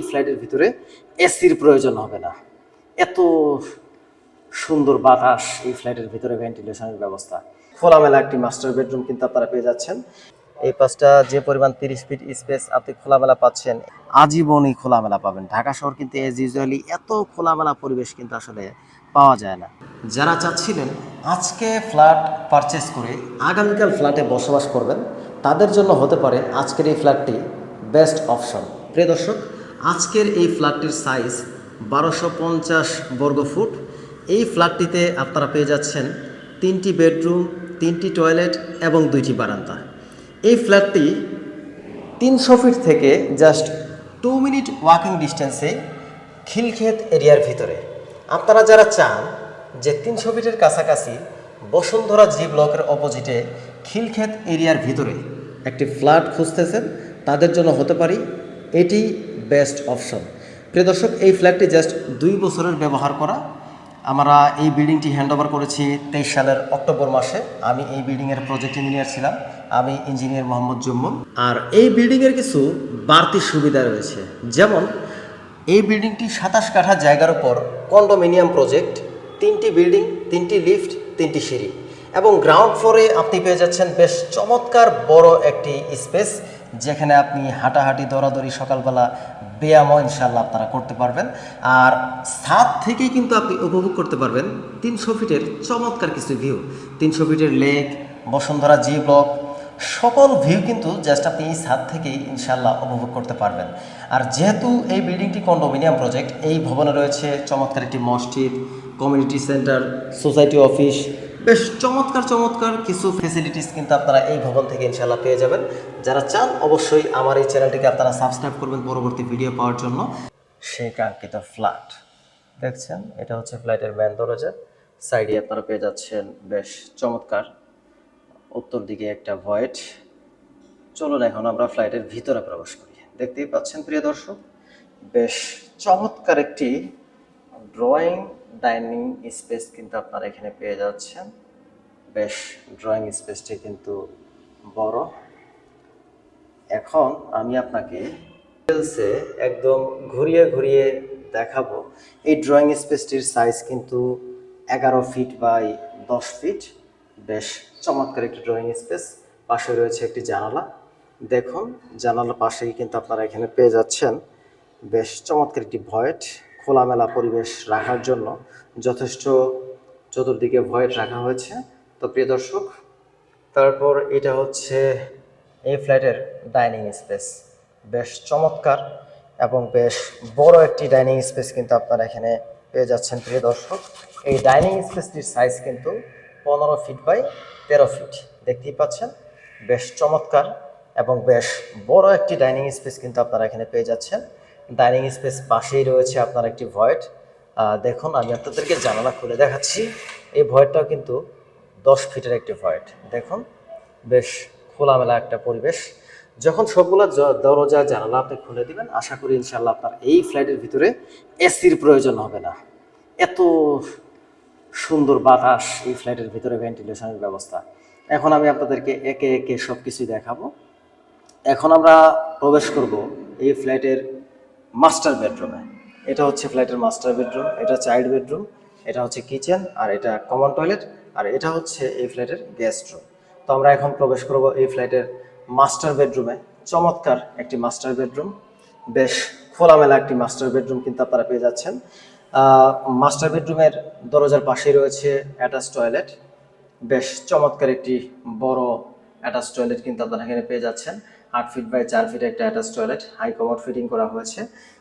ফ্ল্যাটের ভিতরে এসির প্রয়োজন হবে না। এত সুন্দর বাতাস এই ফ্ল্যাটের ভিতরে, ভেন্টিলেশনের ব্যবস্থা, খোলামেলা একটি মাস্টার বেডরুম কিন্তু আপনারা পেয়ে যাচ্ছেন। এই পাশটা যে পরিমাণ 30 ফিট স্পেস আপনি খোলামেলা পাচ্ছেন, আজীবনই খোলামেলা পাবেন। ঢাকা শহর কিন্তু এজ ইউজুয়ালি এত খোলামেলা পরিবেশ কিন্তু আসলে পাওয়া যায় না। যারা চাচ্ছিলেন আজকে ফ্ল্যাট পারচেস করে আগামীকাল ফ্ল্যাটে বসবাস করবেন, তাদের জন্য হতে পারে আজকের এই ফ্ল্যাটটি বেস্ট অপশন। প্রিয় দর্শক, আজকের এই ফ্ল্যাটটির সাইজ 1250 বর্গফুট। এই ফ্ল্যাটটিতে আপনারা পেয়ে যাচ্ছেন 3টি বেডরুম, 3টি টয়লেট এবং 2টি বারান্দা। এই ফ্ল্যাটটি 300 ফিট থেকে জাস্ট 2 মিনিট ওয়াকিং ডিস্টেন্সে খিলক্ষেত এরিয়ার ভিতরে। আপনারা যারা চান যে 300 ফিটের কাছাকাছি বসুন্ধরা জি ব্লকের অপোজিটে খিলক্ষেত এরিয়ার ভিতরে একটি ফ্ল্যাট খুঁজতেছেন, তাদের জন্য হতে পারি এটি বেস্ট অপশন। প্রিয় দর্শক, এই ফ্ল্যাটটি জাস্ট 2 বছরের ব্যবহার করা। আমরা এই বিল্ডিংটি হ্যান্ডওভার করেছি 23 সালের অক্টোবর মাসে। আমি এই বিল্ডিংয়ের প্রজেক্ট ইঞ্জিনিয়ার ছিলাম। আমি ইঞ্জিনিয়ার মোহাম্মদ জুম্মন। আর এই বিল্ডিংয়ের কিছু বাড়তি সুবিধা রয়েছে, যেমন এই বিল্ডিংটি 27 কাঠা জায়গার উপর কন্ডোমিনিয়াম প্রজেক্ট, 3টি বিল্ডিং, 3টি লিফট, 3টি সিঁড়ি এবং গ্রাউন্ড ফ্লোরে আপনি পেয়ে যাচ্ছেন বেশ চমৎকার বড় একটি স্পেস, যেখানে আপনি হাঁটাহাঁটি দৌড়াদৌড়ি সকালবেলা ব্যায়ামও ইনশাল্লাহ আপনারা করতে পারবেন। আর ছাদ থেকেই কিন্তু আপনি উপভোগ করতে পারবেন 300 ফিটের চমৎকার কিছু ভিউ। 300 ফিটের লেক, বসুন্ধরা জি ব্লক, সকল ভিউ কিন্তু জাস্ট আপনি এই ছাদ থেকেই ইনশাল্লাহ উপভোগ করতে পারবেন। আর যেহেতু এই বিল্ডিংটি কন্ডোমিনিয়াম প্রজেক্ট, এই ভবনে রয়েছে চমৎকার একটি মসজিদ, কমিউনিটি সেন্টার, সোসাইটি অফিস, বেশ চমৎকার চমৎকার কিছু ফেসিলিটিস কিন্তু আপনারা এই ভবন থেকে ইনশাল্লাহ পেয়ে যাবেন। যারা চান অবশ্যই আমার এই চ্যানেলটিকে আপনারা সাবস্ক্রাইব করবেন পরবর্তী ভিডিও পাওয়ার জন্য। সেই কাঙ্ক্ষিত ফ্ল্যাট দেখছেন, এটা হচ্ছে ফ্ল্যাটের মেন দরজা। সাইডে আপনারা পেয়ে যাচ্ছেন বেশ চমৎকার উত্তর দিকে একটা ভয়েড। চলুন এখন আমরা ফ্ল্যাটের ভিতরে প্রবেশ করি। দেখতেই পাচ্ছেন প্রিয় দর্শক, বেশ চমৎকার একটি ড্রয়িং ডাইনিং স্পেস কিন্তু আপনারা এখানে পেয়ে যাচ্ছেন। বেশ ড্রয়িং স্পেসটি কিন্তু বড়। এখন আমি আপনাকে ডিটেলসে একদম ঘুরিয়ে ঘুরিয়ে দেখাবো। এই ড্রয়িং স্পেসটির সাইজ কিন্তু 11 ফিট বাই 10 ফিট। বেশ চমৎকার একটি ড্রয়িং স্পেস। পাশে রয়েছে একটি জানালা। দেখুন, জানালার পাশেই কিন্তু আপনারা এখানে পেয়ে যাচ্ছেন বেশ চমৎকার একটি ভয়েড। খোলামেলা পরিবেশ রাখার জন্য যথেষ্ট চতুর্দিকে ভয়েড রাখা হয়েছে। তো প্রিয় দর্শক, তারপর এটা হচ্ছে এই ফ্ল্যাটের ডাইনিং স্পেস। বেশ চমৎকার এবং বেশ বড় একটি ডাইনিং স্পেস কিন্তু আপনারা এখানে পেয়ে যাচ্ছেন প্রিয় দর্শক। এই ডাইনিং স্পেসটির সাইজ কিন্তু 15 ফিট বাই 13 ফিট। দেখতেই পাচ্ছেন, বেশ চমৎকার এবং বেশ বড় একটি ডাইনিং স্পেস কিন্তু আপনারা এখানে পেয়ে যাচ্ছেন। ডাইনিং স্পেস পাশেই রয়েছে আপনার একটি ভয়েড। দেখুন, আমি আপনাদেরকে জানালা খুলে দেখাচ্ছি। এই ভয়েডটাও কিন্তু 10 ফিটের একটি ভয়েড। দেখুন, বেশ খোলামেলা একটা পরিবেশ। যখন সবগুলো দরজা জানালা আপনি খুলে দিবেন, আশা করি ইনশাল্লাহ আপনার এই ফ্ল্যাটের ভিতরে এসির প্রয়োজন হবে না। এত সুন্দর বাতাস এই ফ্ল্যাটের ভিতরে, ভেন্টিলেশনের ব্যবস্থা। এখন আমি আপনাদেরকে একে একে সব কিছুই দেখাবো। এখন আমরা প্রবেশ করব এই ফ্ল্যাটের মাস্টার বেডরুমে। এটা হচ্ছে ফ্ল্যাটের মাস্টার বেডরুম, এটা চাইল্ড বেডরুম, এটা হচ্ছে কিচেন, আর এটা কমন টয়লেট, আর এটা হচ্ছে এই ফ্ল্যাটের গেস্ট রুম। তো আমরা এখন প্রবেশ করব এই ফ্ল্যাটের মাস্টার বেডরুমে। চমৎকার একটি মাস্টার বেডরুম, বেশ খোলামেলা একটি মাস্টার বেডরুম কিন্তু আপনারা পেয়ে যাচ্ছেন। মাস্টার বেডরুমের দরজার পাশেই রয়েছে অ্যাটাচ টয়লেট। বেশ চমৎকার একটি বড় অ্যাটাচ টয়লেট কিন্তু আপনারা এখানে পেয়ে যাচ্ছেন। 8 ফিট বাই 4 ফিট একটা attach toilet, high commode fitting করা হয়েছে।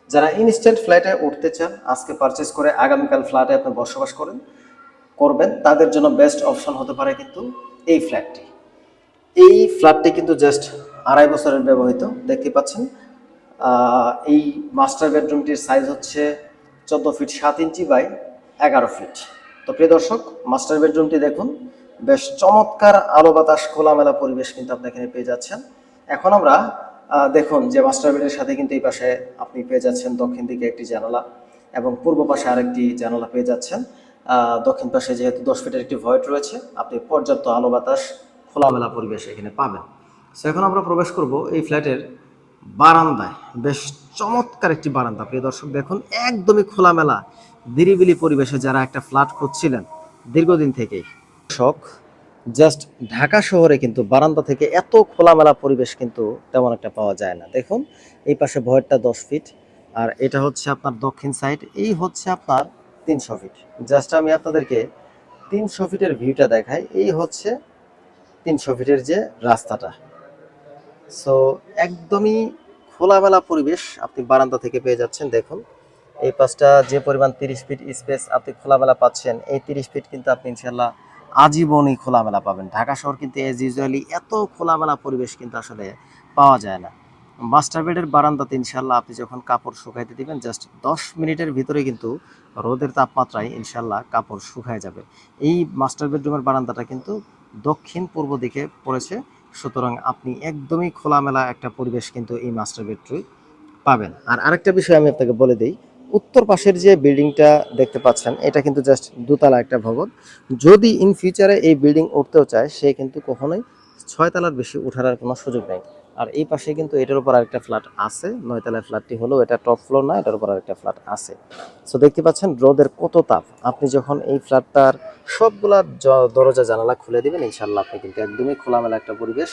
যারা ইনস্ট্যান্ট ফ্ল্যাটে উঠতে চান, আজকে পারচেস করে আগামীকাল ফ্ল্যাটে আপনি বসবাস করবেন, তাদের জন্য বেস্ট অপশন হতে পারে কিন্তু এই ফ্ল্যাটটি। এই ফ্ল্যাটটি কিন্তু জাস্ট 2.5 বছরের ব্যবহৃত। দেখতে পাচ্ছেন, এই মাস্টার বেডরুমটির সাইজ হচ্ছে 14 ফিট 7 ইঞ্চি বাই 11 ফিট। তো প্রিয় দর্শক, মাস্টার বেডরুমটি দেখুন, বেশ চমৎকার আলো বাতাস খোলামেলা পরিবেশ কিন্তু আপনি এখানে পেয়ে যাচ্ছেন। এখন আমরা দেখুন যে মাস্টার বেডের সাথে কিন্তু এই পাশে আপনি পেয়ে যাচ্ছেন দক্ষিণ দিকে একটি জানালা এবং পূর্ব পাশে আরেকটি জানালা পেয়ে যাচ্ছেন। দক্ষিণ পাশে যেহেতু 10 ফিটের একটি ভয়েড রয়েছে, আপনি পর্যাপ্ত আলো বাতাস খোলামেলা পরিবেশ এখানে পাবেন। সো এখন আমরা প্রবেশ করব এই ফ্ল্যাটের বারান্দায়। বেশ চমৎকার একটি বারান্দা প্রিয় দর্শক। দেখুন একদমই খোলামেলা নিরিবিলি পরিবেশে যারা একটা ফ্ল্যাট খুঁজছিলেন দীর্ঘদিন থেকেই, শখ জাস্ট ঢাকা শহরে কিন্তু বারান্দা থেকে এত খোলামেলা পরিবেশ কিন্তু তেমন একটা পাওয়া যায় না। দেখুন এই পাশে ভয়েরটা 10 ফিট, আর এটা হচ্ছে আপনার দক্ষিণ সাইড, এই হচ্ছে আপনার 300 ফিট। জাস্ট আমি আপনাদেরকে 300 ফিটের ভিউটা দেখাই। এই হচ্ছে 300 ফিটের যে রাস্তাটা। সো একদমই খোলামেলা পরিবেশ আপনি বারান্দা থেকে পেয়ে যাচ্ছেন। দেখুন এই পাশটা যে পরিমাণ 30 ফিট স্পেস আপনি খোলামেলা পাচ্ছেন, এই 30 ফিট কিন্তু আপনি ইনশাল্লাহ আজীবনই খোলামেলা পাবেন। ঢাকা শহর কিন্তু এজ ইউজুয়ালি এত খোলামেলা পরিবেশ কিন্তু আসলে পাওয়া যায় না। মাস্টার বেডের বারান্দাতে ইনশাল্লাহ আপনি যখন কাপড় শুকাইতে দিবেন জাস্ট 10 মিনিটের ভিতরে কিন্তু রোদের তাপমাত্রায় ইনশাল্লাহ কাপড় শুকায় যাবে। এই মাস্টার বেডরুমের বারান্দাটা কিন্তু দক্ষিণ পূর্ব দিকে পড়েছে, সুতরাং আপনি একদমই খোলামেলা একটা পরিবেশ কিন্তু এই মাস্টার বেডরুমে পাবেন। আর আরেকটা বিষয় আমি আপনাকে বলে দিই, উত্তর পাশের যে বিল্ডিংটা দেখতে পাচ্ছেন এটা কিন্তু জাস্ট দোতলা একটা ভবন। যদি ইন ফিউচারে এই বিল্ডিং উঠতেও চায় সে কিন্তু কখনোই 6 তলার বেশি ওঠার আর কোনো সুযোগ নেই। আর এই পাশে কিন্তু এটার উপর আরেকটা ফ্ল্যাট আছে, 9 তলার ফ্ল্যাটটি হলেও এটা টপ ফ্লোর না, এটার উপর আরেকটা ফ্ল্যাট আছে। সো দেখতে পাচ্ছেন রোদের কত তাপ। আপনি যখন এই ফ্ল্যাটটার সবগুলা দরজা জানালা খুলে দিবেন ইনশাল্লাহ আপনি কিন্তু একদমই খোলামেলা একটা পরিবেশ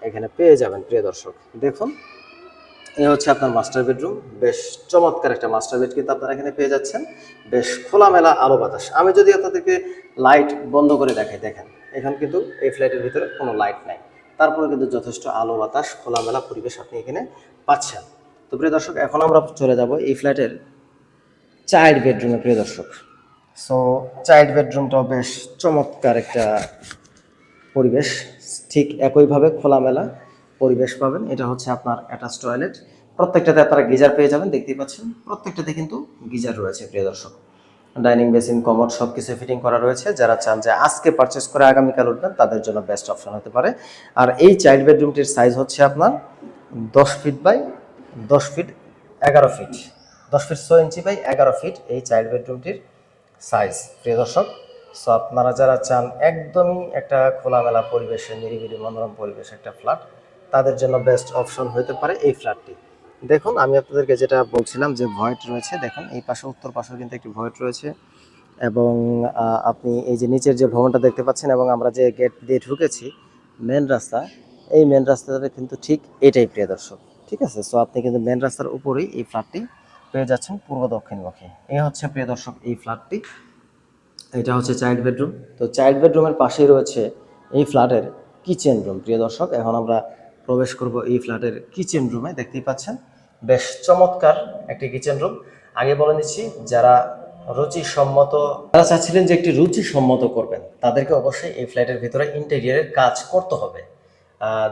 এখানে পেয়ে যাবেন প্রিয় দর্শক। দেখুন এই হচ্ছে আপনার মাস্টার বেডরুম, বেশ চমৎকার একটা মাস্টার বেড কিন্তু আপনারা এখানে পেয়ে যাচ্ছেন। বেশ খোলামেলা আলো বাতাস। আমি যদি আপনাদেরকে লাইট বন্ধ করে দেখাই, দেখেন এখানে কিন্তু এই ফ্ল্যাটের ভিতরে কোনো লাইট নাই, তারপরে কিন্তু যথেষ্ট আলো বাতাস খোলামেলা পরিবেশ আপনি এখানে পাচ্ছেন। তো প্রিয় দর্শক এখন আমরা চলে যাব এই ফ্ল্যাটের চাইল্ড বেডরুমে প্রিয় দর্শক। সো চাইল্ড বেডরুমটাও বেশ চমৎকার একটা পরিবেশ, ঠিক একইভাবে খোলামেলা পরিবেশ পাবেন। এটা হচ্ছে আপনার অ্যাটাচ টয়লেট, প্রত্যেকটাতে আপনারা গিজার পেয়ে যাবেন, দেখতেই পাচ্ছেন প্রত্যেকটাতে কিন্তু গিজার রয়েছে প্রিয় দর্শক। ডাইনিং বেসিন কমোড সব কিছু ফিটিং করা রয়েছে। যারা চান যে আজকে পারচেস করে আগামীকাল উঠবেন তাদের জন্য বেস্ট অপশন হতে পারে। আর এই চাইল্ড বেডরুমটির সাইজ হচ্ছে আপনার 10 feet by 10 feet 11 feet, 10 feet 6 inch by 11 feet এই চাইল্ড বেডরুমটির সাইজ প্রিয় দর্শক। সো আপনারা যারা চান একদমই একটা খোলামেলা পরিবেশে নিরিবিলি মনোরম পরিবেশে একটা ফ্ল্যাট, তাদের জন্য বেস্ট অপশন হতে পারে এই ফ্ল্যাটটি। দেখুন আমি আপনাদেরকে যেটা বলছিলাম যে ভয়েট রয়েছে, দেখুন এই পাশে উত্তর পাশেও কিন্তু একটি ভয়েট রয়েছে, এবং আপনি এই যে নিচের যে ভবনটা দেখতে পাচ্ছেন এবং আমরা যে গেট দিয়ে ঢুকেছি মেন রাস্তা, এই মেন রাস্তাটা কিন্তু ঠিক এটাই প্রিয় দর্শক। ঠিক আছে, সো আপনি কিন্তু মেন রাস্তার উপরেই এই ফ্ল্যাটটি পেয়ে যাচ্ছেন পূর্ব দক্ষিণমুখী। এই হচ্ছে প্রিয় দর্শক এই ফ্ল্যাটটি, এটা হচ্ছে চাইল্ড বেডরুম। তো চাইল্ড বেডরুমের পাশেই রয়েছে এই ফ্ল্যাটের কিচেন রুম প্রিয় দর্শক। এখন আমরা প্রবেশ করব এই ফ্ল্যাটের কিচেন রুমে। দেখতেই পাচ্ছেন বেশ চমৎকার একটি কিচেন রুম। আগে বলে নিচ্ছি, যারা রুচিসম্মত, যারা চাচ্ছিলেন যে একটি রুচিসম্মত করবেন তাদেরকে অবশ্যই এই ফ্ল্যাটের ভিতরে ইন্টেরিয়রের কাজ করতে হবে।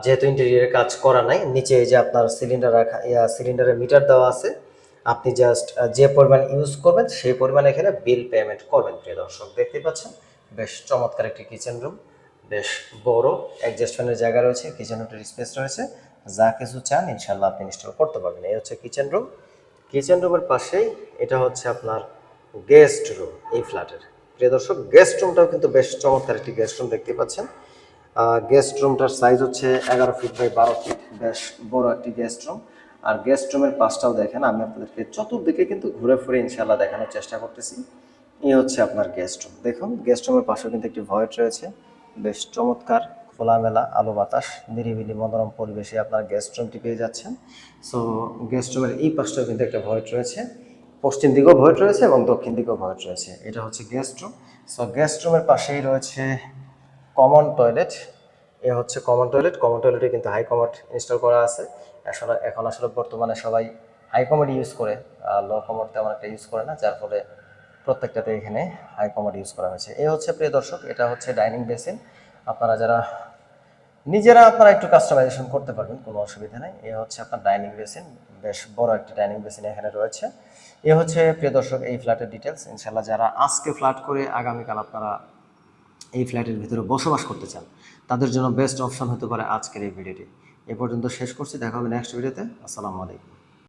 যেহেতু ইন্টেরিয়রের কাজ করা নাই, নিচে যে আপনার সিলিন্ডার রাখা, সিলিন্ডারের মিটার দেওয়া আছে, আপনি জাস্ট যে পরিমাণ ইউজ করবেন সেই পরিমাণ এখানে বিল পেমেন্ট করবেন প্রিয় দর্শক। দেখতে পাচ্ছেন বেশ চমৎকার একটি কিচেন রুম, বেশ বড় অ্যাডজাস্ট ফ্যানের জায়গা রয়েছে, কিচেন রুমের স্পেস রয়েছে, যা কিছু চান ইনশাল্লাহ আপনি ইনস্টল করতে পারবেন। এই হচ্ছে কিচেন রুম। কিচেন রুমের পাশেই এটা হচ্ছে আপনার গেস্ট রুম এই ফ্ল্যাটের প্রিয় দর্শক। গেস্ট রুমটাও কিন্তু বেশ চমৎকার একটি গেস্ট রুম দেখতে পাচ্ছেন। গেস্ট রুমটার সাইজ হচ্ছে 11 ফিট বাই 12 ফিট, বেশ বড় একটি গেস্ট রুম। আর গেস্ট রুমের পাশটাও দেখেন, আমি আপনাদেরকে চতুর্দিকে কিন্তু ঘুরে ফিরে ইনশাল্লাহ দেখানোর চেষ্টা করতেছি। এই হচ্ছে আপনার গেস্ট রুম। দেখুন গেস্ট রুমের পাশেও কিন্তু একটি ভয়েট রয়েছে, বেশ চমৎকার খোলামেলা আলো বাতাস নিরিবিলি মনোরম পরিবেশে আপনার গেস্ট রুমটি পেয়ে যাচ্ছেন। সো গেস্ট রুমের এই পাশটাও কিন্তু একটা ভয়েট রয়েছে, পশ্চিম দিকেও ভয়েট রয়েছে এবং দক্ষিণ দিকেও ভয়েট রয়েছে। এটা হচ্ছে গেস্ট রুম। সো গেস্ট রুমের পাশেই রয়েছে কমন টয়লেট। এ হচ্ছে কমন টয়লেট। কমন টয়লেটে কিন্তু হাই কমোড ইনস্টল করা আছে। এখন আসলে বর্তমানে সবাই হাই কমোড ইউজ করে, লো কমোড তেমন একটা ইউজ করে না, যার ফলে প্রত্যেকটাতে এখানে হাই কমোড ইউজ করা হয়েছে। এই হচ্ছে প্রিয় দর্শক, এটা হচ্ছে ডাইনিং বেসিন। আপনারা যারা নিজেরা আপনারা একটু কাস্টমাইজেশন করতে পারবেন, কোনো অসুবিধা নেই। এ হচ্ছে আপনার ডাইনিং বেসিন, বেশ বড় একটি ডাইনিং বেসিন এখানে রয়েছে। এ হচ্ছে প্রিয় দর্শক এই ফ্ল্যাটের ডিটেলস। ইনশাল্লাহ যারা আজকে ফ্ল্যাট করে আগামীকাল আপনারা এই ফ্ল্যাটের ভিতরে বসবাস করতে চান তাদের জন্য বেস্ট অপশন হতে পারে আজকের এই ভিডিওটি। এ পর্যন্ত শেষ করছি, দেখা হবে নেক্সট ভিডিওতে। আসসালামু আলাইকুম।